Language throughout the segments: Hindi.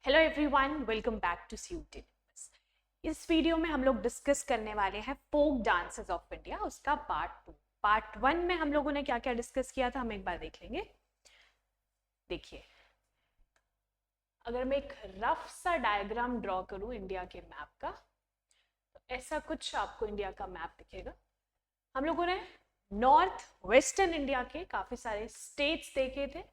Hello everyone, welcome back to CUT। इस वीडियो में हम लोग डिस्कस करने वाले हैं फोक डांसेस ऑफ इंडिया, उसका पार्ट 2। पार्ट 1 में हम लोगों ने क्या क्या डिस्कस किया था हम एक बार देख लेंगे। देखिए, अगर मैं एक रफ सा डायग्राम ड्रॉ करूं इंडिया के मैप का, तो ऐसा कुछ आपको इंडिया का मैप दिखेगा। हम लोगों ने नॉर्थ वेस्टर्न इंडिया के काफी सारे स्टेट्स देखे थे,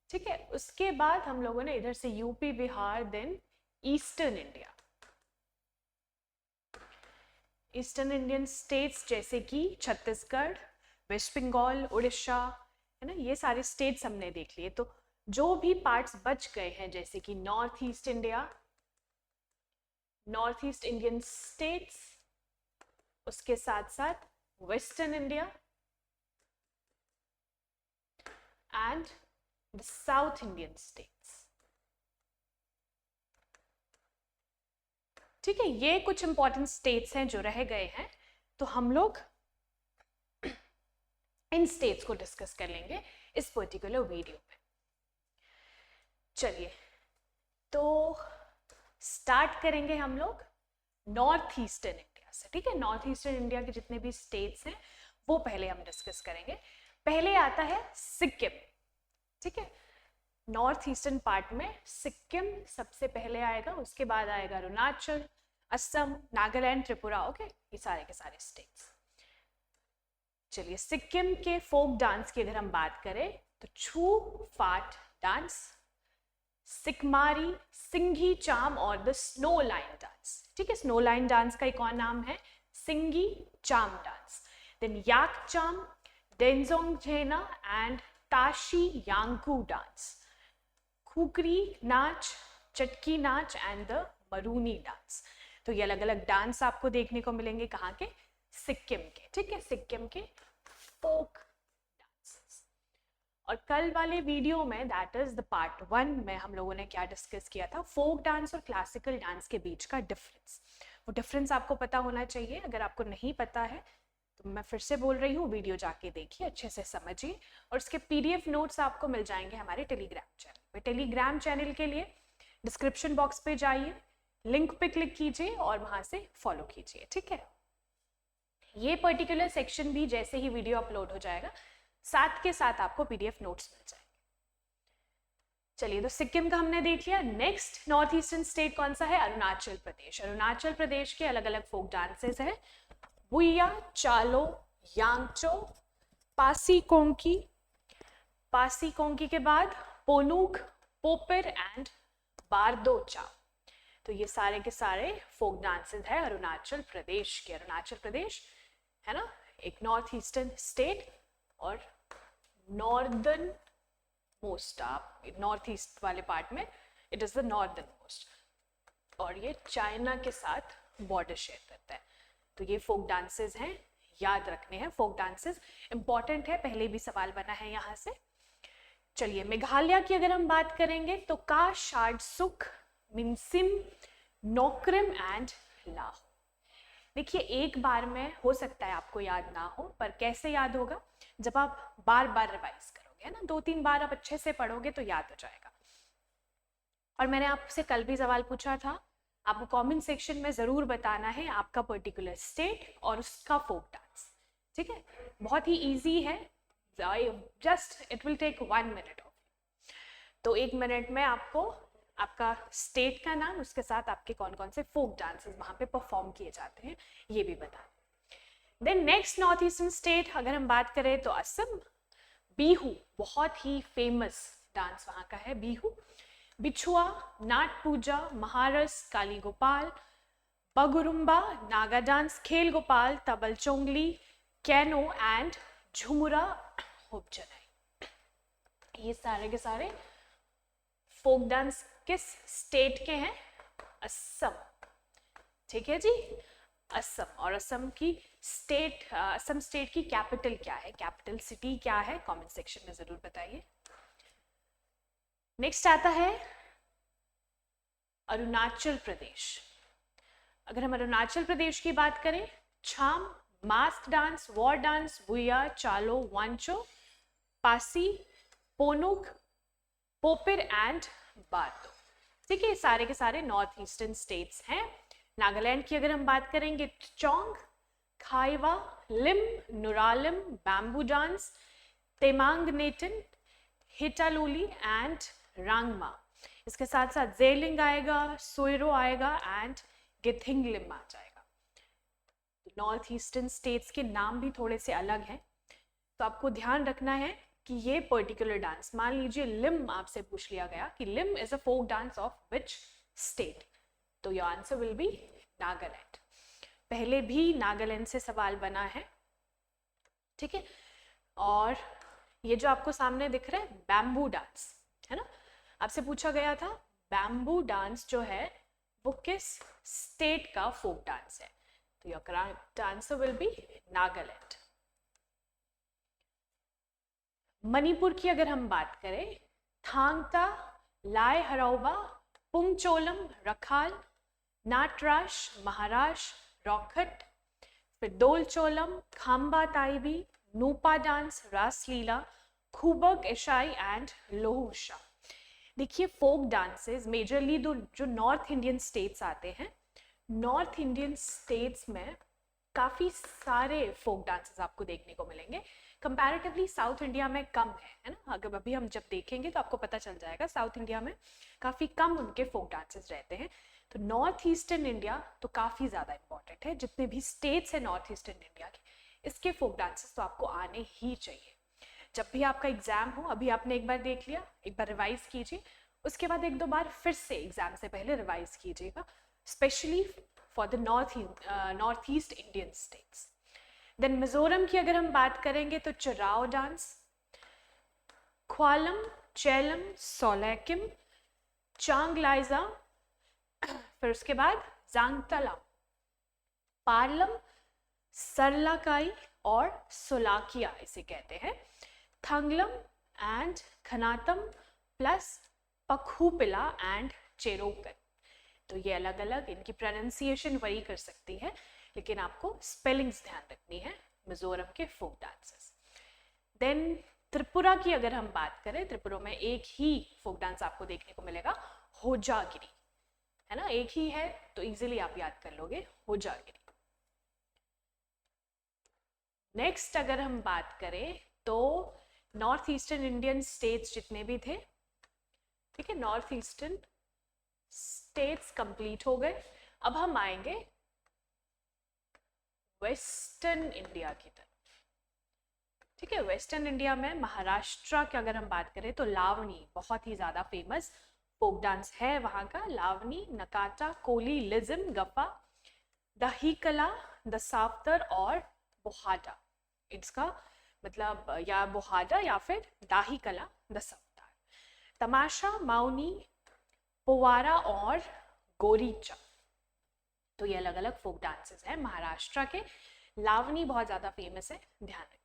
ठीक है। उसके बाद हम लोगों ने इधर से UP, Bihar, then eastern India, eastern Indian states जैसे कि छत्तीसगढ़, वेस्ट बंगाल, उड़ीसा, है ना, ये सारे स्टेट्स हमने देख लिए। तो जो भी पार्ट्स बच गए हैं जैसे कि north east India, north east Indian states, उसके साथ साथ western India and the south Indian states, ठीक है। ये कुछ इंपॉर्टेंट स्टेट्स हैं जो रह गए हैं, तो हम लोग इन स्टेट्स को डिस्कस कर लेंगे इस पर्टिकुलर वीडियो में। चलिए, तो स्टार्ट करेंगे हम लोग नॉर्थ ईस्टर्न इंडिया से, ठीक है। नॉर्थ ईस्टर्न इंडिया के जितने भी स्टेट्स हैं वो पहले हम डिस्कस करेंगे। पहले आता है सिक्किम, ठीक है। नॉर्थ ईस्टर्न पार्ट में सिक्किम सबसे पहले आएगा, उसके बाद आएगा अरुणाचल, असम, नागालैंड, त्रिपुरा, ओके, ये सारे के सारे स्टेट्स। चलिए, सिक्किम के फोक डांस की अगर हम बात करें तो छू फाट डांस, सिकमारी, सिंघी चाम और द स्नो लाइन डांस, ठीक है। स्नो लाइन डांस का एक और नाम है सिंघी चाम डांस। देन याक चाम, डेंजोंग झेना एंड ताशी यांकू डांस, खुकरी नाच, चटकी नाच एंड द मरूनी डांस। तो ये अलग अलग डांस आपको देखने को मिलेंगे कहाँ के, सिक्किम के, ठीक है, सिक्किम के फोक डांसेस। और कल वाले वीडियो में, दैट इज द पार्ट 1 में, हम लोगों ने क्या डिस्कस किया था, फोक डांस और क्लासिकल डांस के बीच का डिफरेंस। वो डिफरेंस आपको पता होना चाहिए। अगर आपको नहीं पता है तो मैं फिर से बोल रही हूँ, वीडियो जाके देखिए, अच्छे से समझिए। और उसके PDF नोट्स आपको मिल जाएंगे हमारे टेलीग्राम चैनल पे। टेलीग्राम चैनल के लिए डिस्क्रिप्शन बॉक्स पे जाइए, लिंक पे क्लिक कीजिए और वहां से फॉलो कीजिए, ठीक है। ये पर्टिकुलर सेक्शन भी जैसे ही वीडियो अपलोड हो जाएगा, साथ के साथ आपको PDF नोट्स मिल जाएंगे। चलिए, तो सिक्किम का हमने देख लिया। नेक्स्ट नॉर्थ ईस्टर्न स्टेट कौन सा है, अरुणाचल प्रदेश। अरुणाचल प्रदेश के अलग अलग फोक डांसेस हैं, बुइया, चालो, यांगचो, पासी कोंकी, पासी कोंकी के बाद पोनुक, पोपिर एंड बारदोचा। तो ये सारे के सारे फोक डांसेस है अरुणाचल प्रदेश के। अरुणाचल प्रदेश है ना, एक नॉर्थ ईस्टर्न स्टेट और नॉर्दर्न मोस्ट, आप नॉर्थ ईस्ट वाले पार्ट में it is the northern most, और ये चाइना के साथ बॉर्डर शेयर करता है। तो ये फोक डांसेस हैं, याद रखने हैं। फोक डांसेस इंपॉर्टेंट है, पहले भी सवाल बना है यहाँ से। चलिए, मेघालय की अगर हम बात करेंगे तो का, शार्डसुक, मिनसिम, नोक्रिम एंड लाहो। देखिए, एक बार में हो सकता है आपको याद ना हो, पर कैसे याद होगा, जब आप बार बार रिवाइज करोगे, है ना, 2-3 बार आप अच्छे से पढ़ोगे तो याद हो जाएगा। और मैंने आपसे कल भी सवाल पूछा था, आपको कमेंट सेक्शन में जरूर बताना है आपका पर्टिकुलर स्टेट और उसका फोक डांस, ठीक है। बहुत ही इजी है, just it will take 1 minute of. तो 1 मिनट में आपको आपका स्टेट का नाम, उसके साथ आपके कौन कौन से फोक डांसेस वहां पे परफॉर्म किए जाते हैं ये भी बता। Then next north eastern state अगर हम बात करें तो असम। बिहू बहुत ही फेमस डांस वहां का है, बिहू। बिछुआ, नाट पूजा, महारस, काली गोपाल, बगुरुम्बा, नागा डांस, खेल गोपाल, तबल चोंगली, कैनो एंड झुमुरा होपचनाई। ये सारे के सारे फोक डांस किस स्टेट के हैं, असम, ठीक है जी, असम। और असम की स्टेट, असम स्टेट की कैपिटल क्या है, कैपिटल सिटी क्या है, कमेंट सेक्शन में जरूर बताइए। नेक्स्ट आता है अरुणाचल प्रदेश। अगर हम अरुणाचल प्रदेश की बात करें, छाम, मास्क डांस, वॉर डांस, बुया, चालो, वांचो, पासी, पोनुक, पोपिर एंड बारदो। ठीक है, सारे के सारे नॉर्थ ईस्टर्न स्टेट्स हैं। नागालैंड की अगर हम बात करेंगे, चोंग, खाइवा, लिम, नुरालिम, बैम्बू डांस, तेमांग नेटन, हिटालूली एंड रांगमा। इसके साथ साथ जेलिंग आएगा, सोइरो आएगा एंड गिथिंगलिम आ जाएगा। नॉर्थ ईस्टर्न स्टेट्स के नाम भी थोड़े से अलग हैं, तो आपको ध्यान रखना है कि ये पर्टिकुलर डांस, मान लीजिए लिम आपसे पूछ लिया गया कि Lim is a folk dance of which state, तो your answer will be Nagaland. पहले भी नागालैंड से सवाल बना है, ठीक है। और ये जो आपको सामने दिख रहा है बैम्बू डांस, है ना, आपसे पूछा गया था बैम्बू डांस जो है वो किस स्टेट का फोक डांस है, तो your correct answer will be Nagaland. Manipur की अगर हम बात करें, थांगता, लाय हरौबा, पुंगचोलम, रखाल, नाटराश, महाराष्ट्र, रॉकट, फिर दोलचोलम, खाम्बा ताइबी, नूपा डांस, रासलीला, खूबक ईशाई एंड लोहुशा। देखिए फोक डांसेस मेजरली जो नॉर्थ इंडियन स्टेट्स आते हैं, नॉर्थ इंडियन स्टेट्स में काफ़ी सारे फोक डांसेस आपको देखने को मिलेंगे। कंपैरेटिवली साउथ इंडिया में कम है ना, अगर अभी हम जब देखेंगे तो आपको पता चल जाएगा साउथ इंडिया में काफ़ी कम उनके फोक डांसेस रहते हैं। तो नॉर्थ ईस्टर्न इंडिया तो काफ़ी ज़्यादा इंपॉर्टेंट है, जितने भी स्टेट्स हैं नॉर्थ ईस्टर्न इंडिया के, इसके फोक डांसेस तो आपको आने ही चाहिए। जब भी आपका एग्जाम हो, अभी आपने एक बार देख लिया, एक बार रिवाइज कीजिए, उसके बाद एक दो बार फिर से एग्जाम से पहले रिवाइज कीजिएगा, specially for the north east Indian states. Then Mizoram की अगर हम बात करेंगे तो चराओ डांस, ख्वालम, चैलम, सोलैकिम, चांगलाइजा, फिर उसके बाद जांगतला, पार्लम, सरलाकाई और सोलाकिया इसे कहते हैं, थंगलम एंड खनातम प्लस पखूपिला एंड चेरोकन। तो ये अलग अलग इनकी प्रोनाउंसिएशन वरी कर सकती है, लेकिन आपको स्पेलिंग्स ध्यान रखनी है मिजोरम के फोक डांसेस। देन त्रिपुरा की अगर हम बात करें, त्रिपुरा में एक ही फोक डांस आपको देखने को मिलेगा, होजागिरी, है ना, एक ही है तो इजीली आप याद कर लोगे, होजागिरी। नेक्स्ट अगर हम बात करें तो नॉर्थ ईस्टर्न इंडियन स्टेट्स जितने भी थे, ठीक है, नॉर्थ ईस्टर्न स्टेट्स कंप्लीट हो गए। अब हम आएंगे वेस्टर्न इंडिया की तरफ, ठीक है। वेस्टर्न इंडिया में महाराष्ट्र की अगर हम बात करें तो लावनी बहुत ही ज्यादा फेमस फोक डांस है वहां का, लावनी, नकाटा, कोली, लिज्म, गप्पा, दहीकला, दसावतर और बोहाडा। इसका मतलब या बोहाडा या फिर दाही कला, दसावतार। तमाशा, माउनी, पोवारा और गोरीचा, तो ये अलग अलग फोक डांसेस हैं महाराष्ट्र के। लावनी बहुत ज्यादा फेमस है, ध्यान रखेंगे।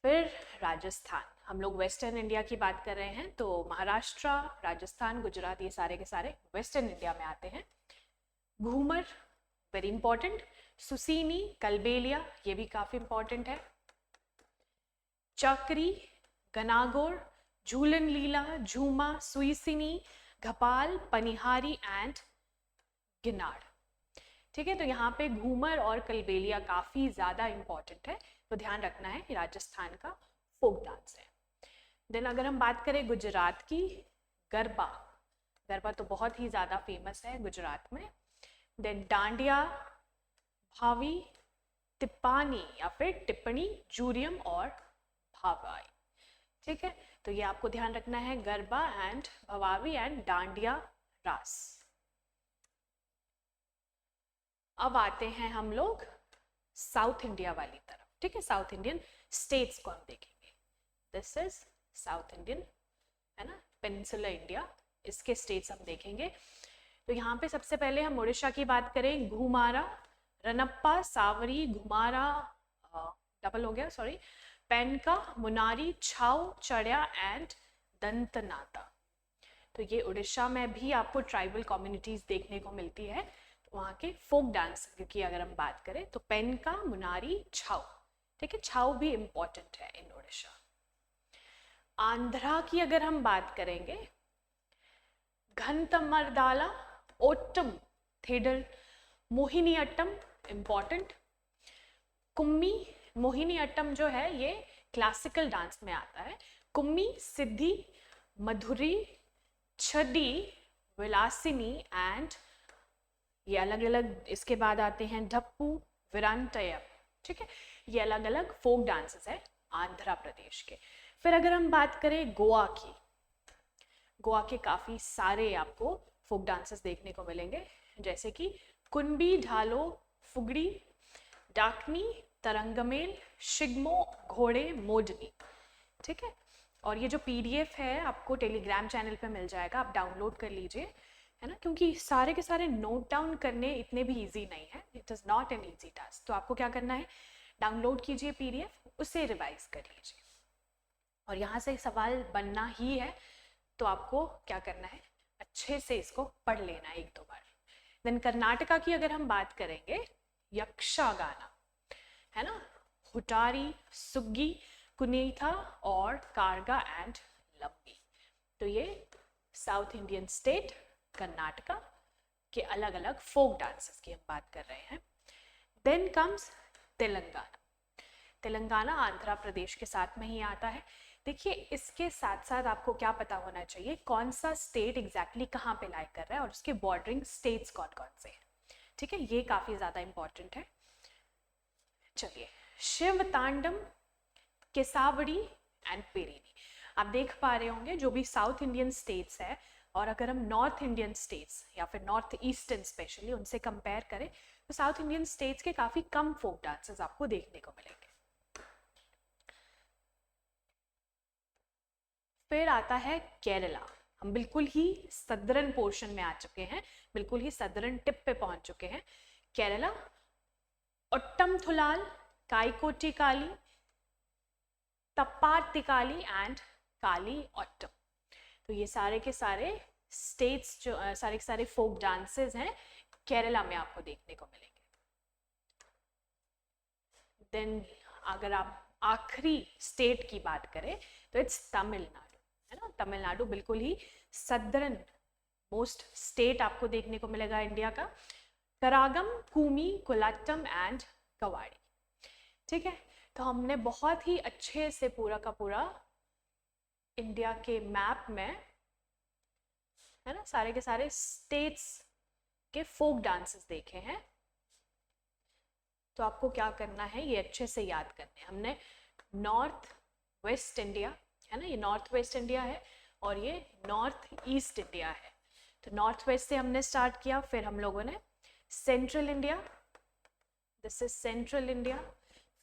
फिर राजस्थान, हम लोग वेस्टर्न इंडिया की बात कर रहे हैं, तो महाराष्ट्र, राजस्थान, गुजरात, ये सारे के सारे वेस्टर्न इंडिया में आते हैं। घूमर वेरी इंपॉर्टेंट, सुसीनी, कलबेलिया, ये भी काफी इंपॉर्टेंट है। चक्री, गनागोर, झूलन लीला, झूमा, सुईसिनी, घपाल, पनिहारी एंड गिनाड़, ठीक है। तो यहाँ पे घूमर और कलबेलिया काफी ज्यादा इंपॉर्टेंट है, तो ध्यान रखना है कि राजस्थान का फोक डांस है। देन अगर हम बात करें गुजरात की, गरबा, गरबा तो बहुत ही ज्यादा फेमस है गुजरात में। देन डांडिया, भावी, टिप्पानी या फिर टिप्पणी, जूरियम और भावाई, ठीक है। तो ये आपको ध्यान रखना है, गरबा एंड भवावी एंड डांडिया रास। अब आते हैं हम लोग साउथ इंडिया वाली तरफ, ठीक है, साउथ इंडियन स्टेट्स को हम देखेंगे। दिस इज साउथ इंडियन, है ना, पेनिनसुलर इंडिया, इसके स्टेट्स हम देखेंगे। तो यहाँ पे सबसे पहले हम उड़ीसा की बात करें, घुमारा, रनप्पा, सावरी, घुमारा, डबल हो गया सॉरी, पेनका, मुनारी, छाऊ, चढ़िया एंड दंतनाता। तो ये उड़ीसा में भी आपको ट्राइबल कम्युनिटीज देखने को मिलती है। तो वहाँ के फोक डांस की अगर हम बात करें तो पेनका, मुनारी, छाऊ, ठीक है, छाऊ भी इंपॉर्टेंट है इन उड़ीसा। आंध्रा की अगर हम बात करेंगे घंतमरदाला, ओट्टम थेडर, मोहिनी अट्टम इम्पॉर्टेंट, कुम्मी, मोहिनी अट्टम जो है ये क्लासिकल डांस में आता है, कुम्मी, सिद्धि, मधुरी, छदी, विलासिनी एंड ये अलग अलग, इसके बाद आते हैं ढप्पू, विरांटयम, ठीक है, ये अलग अलग फोक डांसेस है आंध्र प्रदेश के। फिर अगर हम बात करें गोवा की, गोवा के काफी सारे आपको फोक डांसेस देखने को मिलेंगे, जैसे कि कुनबी, ढालो, फुगड़ी, डाकनी, तरंगमेल, शिगमो, घोड़े, मोडनी, ठीक है। और ये जो पीडीएफ है आपको टेलीग्राम चैनल पे मिल जाएगा, आप डाउनलोड कर लीजिए, है ना, क्योंकि सारे के सारे नोट डाउन करने इतने भी इजी नहीं है, it is not an easy task. तो आपको क्या करना है, डाउनलोड कीजिए पीडीएफ, उससे रिवाइज कर लीजिए, और यहाँ से सवाल बनना ही है, तो आपको क्या करना है, अच्छे से इसको पढ़ लेना है एक दो बार। देन कर्नाटका की अगर हम बात करेंगे, यक्षगाना, है ना, हुटारी, सुग्गी, कुनीथा और कारगा एंड लंबी। तो ये साउथ इंडियन स्टेट कर्नाटका के अलग अलग फोक डांसेस की हम बात कर रहे हैं। देन कम्स तेलंगाना, तेलंगाना आंध्र प्रदेश के साथ में ही आता है। देखिए इसके साथ साथ आपको क्या पता होना चाहिए, कौन सा स्टेट एग्जैक्टली कहाँ पे लाई कर रहा है और उसके बॉर्डरिंग स्टेट्स कौन कौन से हैं, ठीक है, ये काफी ज्यादा इंपॉर्टेंट है। चलिए, शिव तांडम, केसावड़ी एंड पेरिनी, आप देख पा रहे होंगे जो भी साउथ इंडियन स्टेट्स है, और अगर हम नॉर्थ इंडियन स्टेट्स या फिर नॉर्थ ईस्टर्न स्पेशली उनसे कंपेयर करें, तो साउथ इंडियन स्टेट्स के काफी कम फोक डांसेस आपको देखने को मिलेंगे। फिर आता है केरला, हम बिल्कुल ही सदर्न पोर्शन में आ चुके हैं, बिल्कुल ही सदर्न टिप पे पहुंच चुके हैं। केरला, ओट्टम थुलाल, काईकोटी काली, तप्पातिकाली एंड काली ओट्टम। तो ये सारे के सारे स्टेट्स जो सारे के सारे फोक डांसेस हैं केरला में आपको देखने को मिलेंगे। देन अगर आप आखिरी स्टेट की बात करें तो इट्स तमिलनाडु, है ना, तमिलनाडु बिल्कुल ही सदर्न मोस्ट स्टेट आपको देखने को मिलेगा इंडिया का। करागम, कूमी, कोलाटम एंड कवाड़ी, ठीक है। तो हमने बहुत ही अच्छे से पूरा का पूरा इंडिया के मैप में, है ना, सारे के सारे स्टेट्स के फोक डांसेस देखे हैं। तो आपको क्या करना है, ये अच्छे से याद करने हैं। हमने नॉर्थ वेस्ट इंडिया, है ना, ये नॉर्थ वेस्ट इंडिया है और ये नॉर्थ ईस्ट इंडिया है। तो नॉर्थ वेस्ट से हमने स्टार्ट किया, फिर हम लोगों ने central India, this is central India,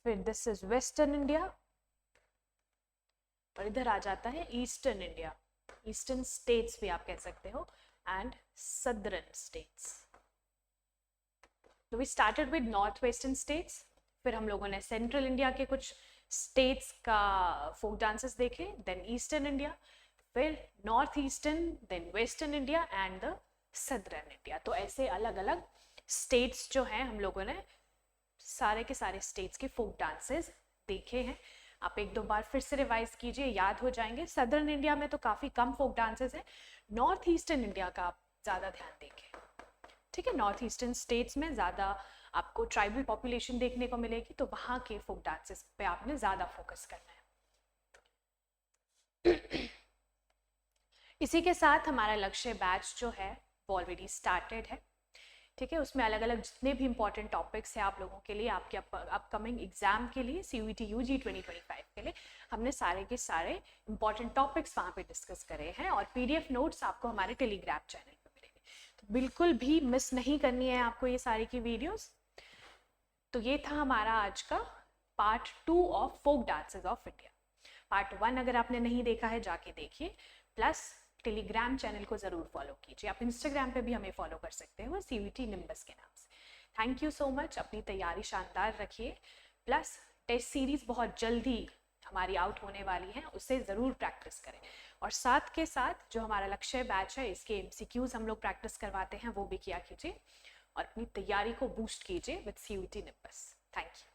फिर दिस इज वेस्टर्न इंडिया, और इधर आ जाता है ईस्टर्न इंडिया, ईस्टर्न स्टेट्स भी आप कह सकते हो, एंड सदर्न स्टेट्स। तो we started with north western states, फिर हम लोगों ने सेंट्रल इंडिया के कुछ स्टेट्स का फोक डांसेस देखे, देन ईस्टर्न इंडिया, फिर north eastern, then western India and the southern India. तो ऐसे अलग अलग स्टेट्स जो हैं हम लोगों ने सारे के सारे स्टेट्स के फोक डांसेस देखे हैं। आप एक दो बार फिर से रिवाइज कीजिए, याद हो जाएंगे। सदर्न इंडिया में तो काफ़ी कम फोक डांसेस हैं, नॉर्थ ईस्टर्न इंडिया का आप ज़्यादा ध्यान देंगे, ठीक है। नॉर्थ ईस्टर्न स्टेट्स में ज़्यादा आपको ट्राइबल पॉपुलेशन देखने को मिलेगी, तो वहाँ के फोक डांसेस पे आपने ज़्यादा फोकस करना है। इसी के साथ हमारा लक्ष्य बैच जो है वो ऑलरेडी स्टार्टेड है, ठीक है। उसमें अलग अलग जितने भी इंपॉर्टेंट टॉपिक्स हैं आप लोगों के लिए, आपके अपकमिंग एग्जाम के लिए, CUET UG 2025 के लिए, हमने सारे के सारे इंपॉर्टेंट टॉपिक्स वहाँ पे डिस्कस करे हैं, और PDF नोट्स आपको हमारे टेलीग्राम चैनल पे मिलेंगे। तो बिल्कुल भी मिस नहीं करनी है आपको ये सारी की वीडियोस। तो ये था हमारा आज का part 2 of folk dances of India. Part 1 अगर आपने नहीं देखा है जाके देखिए, प्लस टेलीग्राम चैनल को ज़रूर फॉलो कीजिए। आप इंस्टाग्राम पे भी हमें फॉलो कर सकते हो CUET निम्बस के नाम से। थैंक यू सो मच, अपनी तैयारी शानदार रखिए, प्लस टेस्ट सीरीज़ बहुत जल्दी हमारी आउट होने वाली है, उससे ज़रूर प्रैक्टिस करें। और साथ के साथ जो हमारा लक्ष्य बैच है इसके MCQs हम लोग प्रैक्टिस करवाते हैं, वो भी किया कीजिए और अपनी तैयारी को बूस्ट कीजिए with CUET nimbus. Thank you.